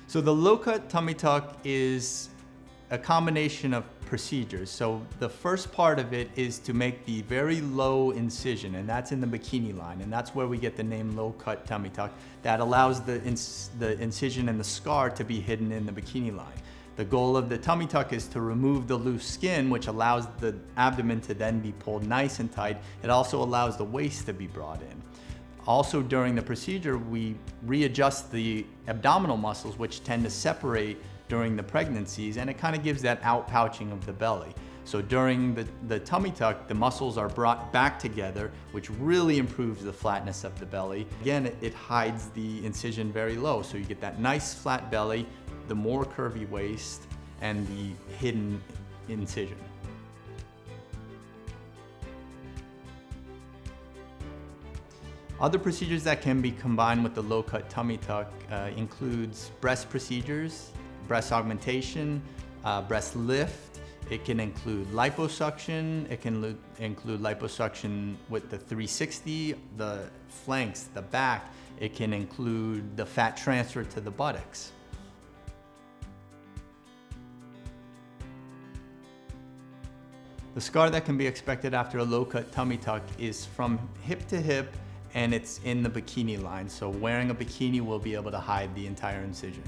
So the low-cut tummy tuck is a combination of procedures. So the first part of it is to make the very low incision, and that's in the bikini line, and that's where we get the name low-cut tummy tuck. That allows the incision and the scar to be hidden in the bikini line. The goal of the tummy tuck is to remove the loose skin, which allows the abdomen to then be pulled nice and tight. It also allows the waist to be brought in. Also during the procedure, we readjust the abdominal muscles, which tend to separate during the pregnancies, and it kind of gives that outpouching of the belly. So during the tummy tuck, the muscles are brought back together, which really improves the flatness of the belly. Again, it hides the incision very low, so you get that nice flat belly, the more curvy waist, and the hidden incision. Other procedures that can be combined with the low-cut tummy tuck includes breast procedures, breast augmentation, breast lift. It can include liposuction. It can include liposuction with the 360, the flanks, the back. It can include the fat transfer to the buttocks. The scar that can be expected after a low-cut tummy tuck is from hip to hip, and it's in the bikini line. So wearing a bikini will be able to hide the entire incision.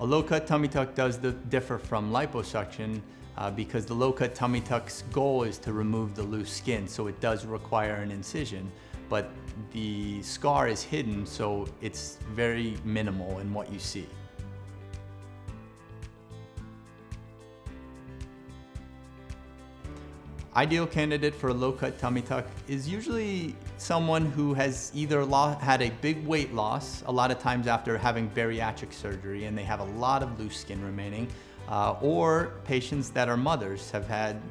A low-cut tummy tuck does differ from liposuction because the low-cut tummy tuck's goal is to remove the loose skin, so it does require an incision, but the scar is hidden, so it's very minimal in what you see. Ideal candidate for a low-cut tummy tuck is usually someone who has either had a big weight loss, a lot of times after having bariatric surgery and they have a lot of loose skin remaining, or patients that are mothers, have had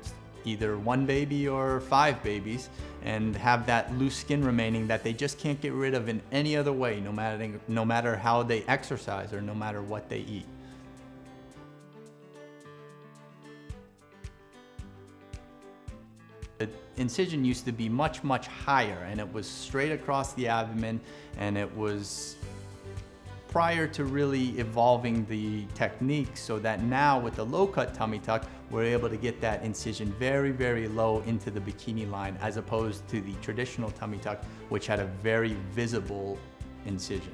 either one baby or 5 babies and have that loose skin remaining that they just can't get rid of in any other way, no matter how they exercise or no matter what they eat. The incision used to be much, much higher, and it was straight across the abdomen, and it was prior to really evolving the technique, so that now with the low-cut tummy tuck, we're able to get that incision very, very low into the bikini line, as opposed to the traditional tummy tuck, which had a very visible incision.